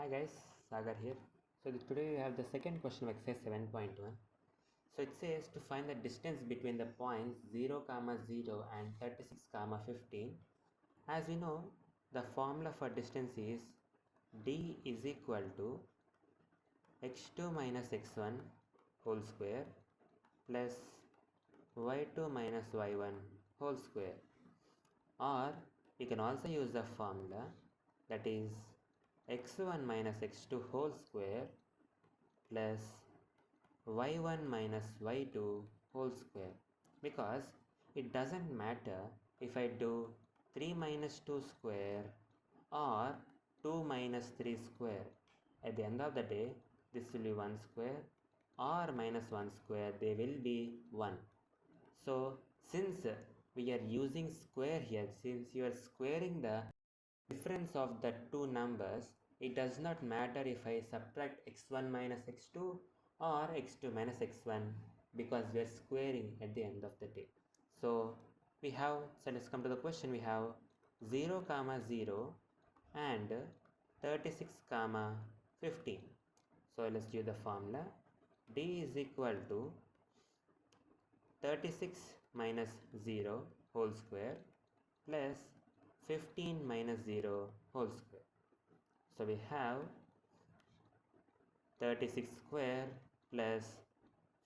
Hi guys, Sagar here. Today we have the second question of exercise 7.1. So it says to find the distance between the points 0, 0 and 36, 15. As we know, the formula for distance is d is equal to x2 minus x1 whole square plus y2 minus y1 whole square. Or we can also use the formula that is x1 minus x2 whole square plus y1 minus y2 whole square, because it doesn't matter if I do 3 minus 2 square or 2 minus 3 square. At the end of the day, this will be 1 square or minus 1 square, they will be 1. So since we are using square here, since you are squaring the difference of the two numbers, it does not matter if I subtract x1 minus x2 or x2 minus x1, because we are squaring at the end of the day. So let's come to the question. We have 0, 0 and 36, 15. So let's do the formula. D is equal to 36 minus 0 whole square plus 15 minus 0 whole square. So we have 36 square plus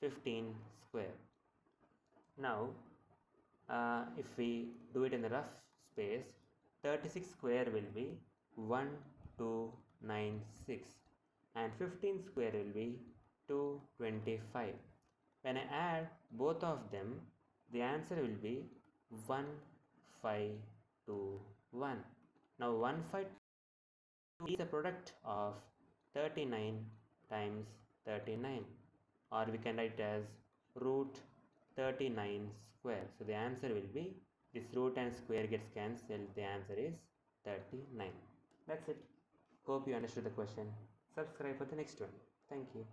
15 square. Now if we do it in the rough space, 36 square will be 1296 and 15 square will be 225. When I add both of them, the answer will be 1521. Now 1521 is a product of 39 times 39, or we can write as root 39 square. So the answer will be, this root and square gets cancelled, the answer is 39. That's it. Hope you understood the question. Subscribe for the next one. Thank you.